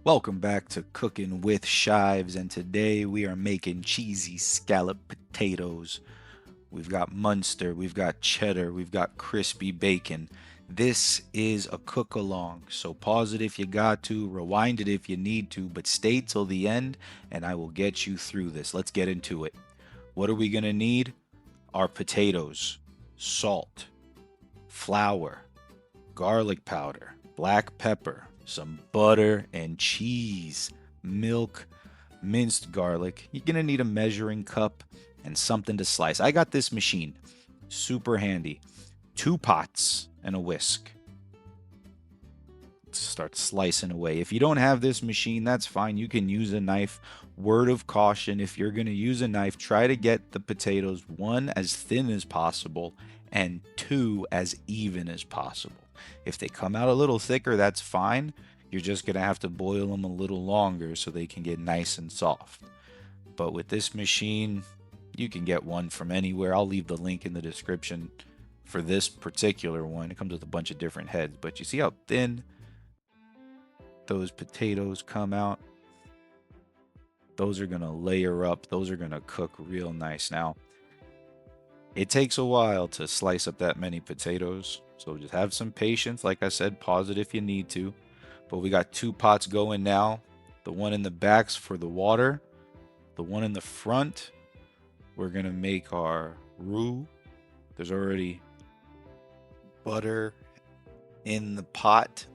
Welcome back to Cooking with Shives, and today we are making cheesy scalloped potatoes. We've got Muenster, we've got cheddar, we've got crispy bacon. This is a cook along, so pause it if you got to, rewind it if you need to, but stay till the end and I will get you through this. Let's get into it. What are we going to need? Our potatoes, salt, flour, garlic powder, black pepper, some butter and cheese, milk, minced garlic. You're going to need a measuring cup and something to slice. I got this machine, super handy. 2 pots and a whisk. Start slicing away. If you don't have this machine, that's fine. You can use a knife. Word of caution, if you're going to use a knife, try to get the potatoes, one, as thin as possible, and two, as even as possible. If they come out a little thicker, that's fine. You're just going to have to boil them a little longer so they can get nice and soft. But with this machine, you can get one from anywhere. I'll leave the link in the description for this particular one. It comes with a bunch of different heads, but you see how thin those potatoes come out? Those are going to layer up. Those are going to cook real nice. Now, it takes a while to slice up that many potatoes, so just have some patience. Like I said, pause it if you need to. But we got 2 pots going now. The one in the back's for the water. The one in the front, we're going to make our roux. There's already butter in the pot,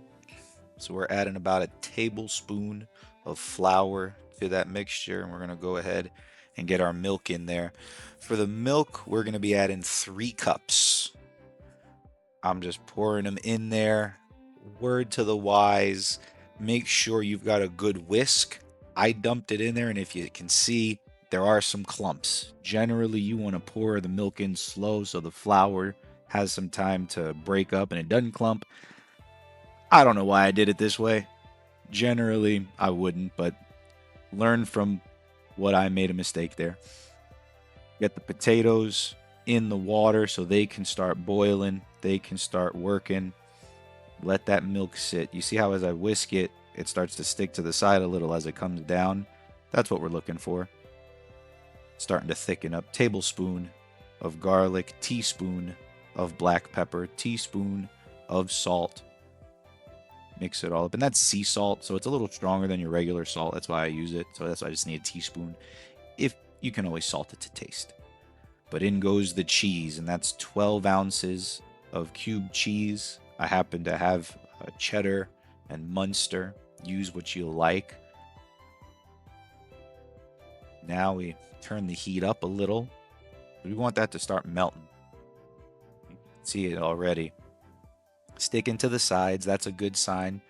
so we're adding about a tablespoon of flour to that mixture, and we're going to go ahead and get our milk in there. For the milk, we're going to be adding 3 cups. I'm just pouring them in there. Word to the wise, make sure you've got a good whisk. I dumped it in there, and if you can see, there are some clumps. Generally, you want to pour the milk in slow so the flour has some time to break up and it doesn't clump. I don't know why I did it this way. Generally, I wouldn't, but learn from what I made a mistake there. Get the potatoes in the water so they can start boiling, they can start working. Let that milk sit. You see how as I whisk it, it starts to stick to the side a little as it comes down? That's what we're looking for. Starting to thicken up. Tablespoon of garlic, teaspoon of black pepper, teaspoon of salt. Mix it all up. And that's sea salt, so it's a little stronger than your regular salt. That's why I use it. So that's why I just need a teaspoon. If you can always salt it to taste. But in goes the cheese, and that's 12 ounces of cubed cheese. I happen to have a cheddar and Muenster. Use what you like. Now we turn the heat up a little. We want that to start melting. You can see it already. Sticking to the sides, that's a good sign.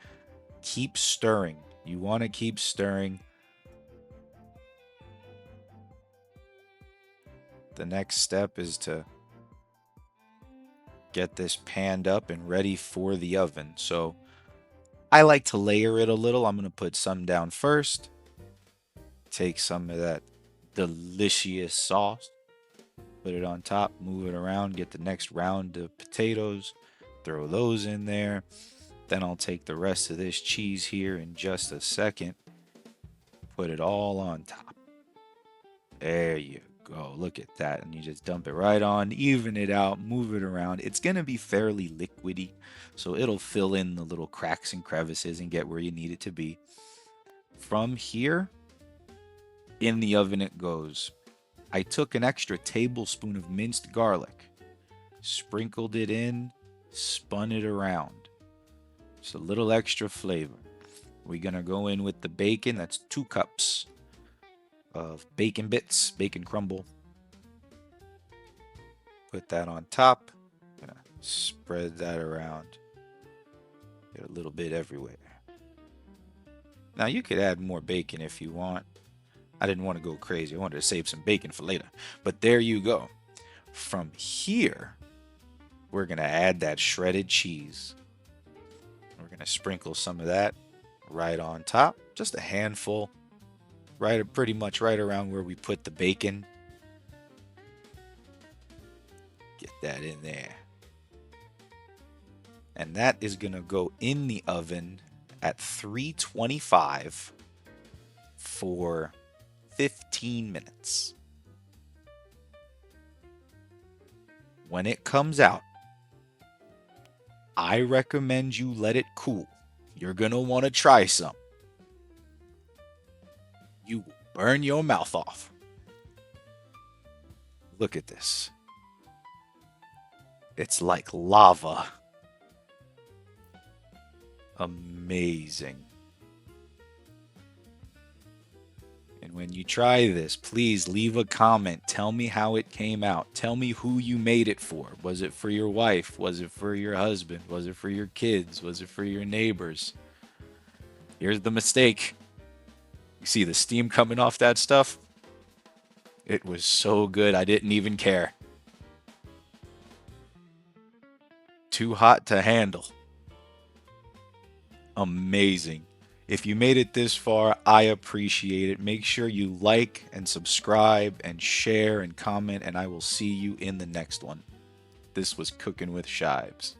Keep stirring. You want to keep stirring. The next step is to get this panned up and ready for the oven. So I like to layer it a little. I'm going to put some down first. Take some of that delicious sauce. Put it on top, move it around, get the next round of potatoes, throw those in there. Then I'll take the rest of this cheese here in just a second. Put it all on top. There you go. Look at that. And you just dump it right on, even it out, move it around. It's going to be fairly liquidy, so it'll fill in the little cracks and crevices and get where you need it to be. From here, in the oven it goes. I took an extra tablespoon of minced garlic, sprinkled it in, spun it around. Just a little extra flavor. We're going to go in with the bacon. That's 2 cups of bacon bits, bacon crumble. Put that on top. Gonna spread that around. Get a little bit everywhere. Now you could add more bacon if you want. I didn't want to go crazy. I wanted to save some bacon for later. But there you go. From here, we're going to add that shredded cheese. We're going to sprinkle some of that right on top. Just a handful. Right, pretty much right around where we put the bacon. Get that in there. And that is going to go in the oven at 325 for 15 minutes. When it comes out, I recommend you let it cool. You're going to want to try some. You will burn your mouth off. Look at this. It's like lava. Amazing. And when you try this, please leave a comment. Tell me how it came out. Tell me who you made it for. Was it for your wife? Was it for your husband? Was it for your kids? Was it for your neighbors? Here's the mistake. You see the steam coming off that stuff? It was so good, I didn't even care. Too hot to handle. Amazing. If you made it this far, I appreciate it. Make sure you like and subscribe and share and comment, and I will see you in the next one. This was Cooking with Shives.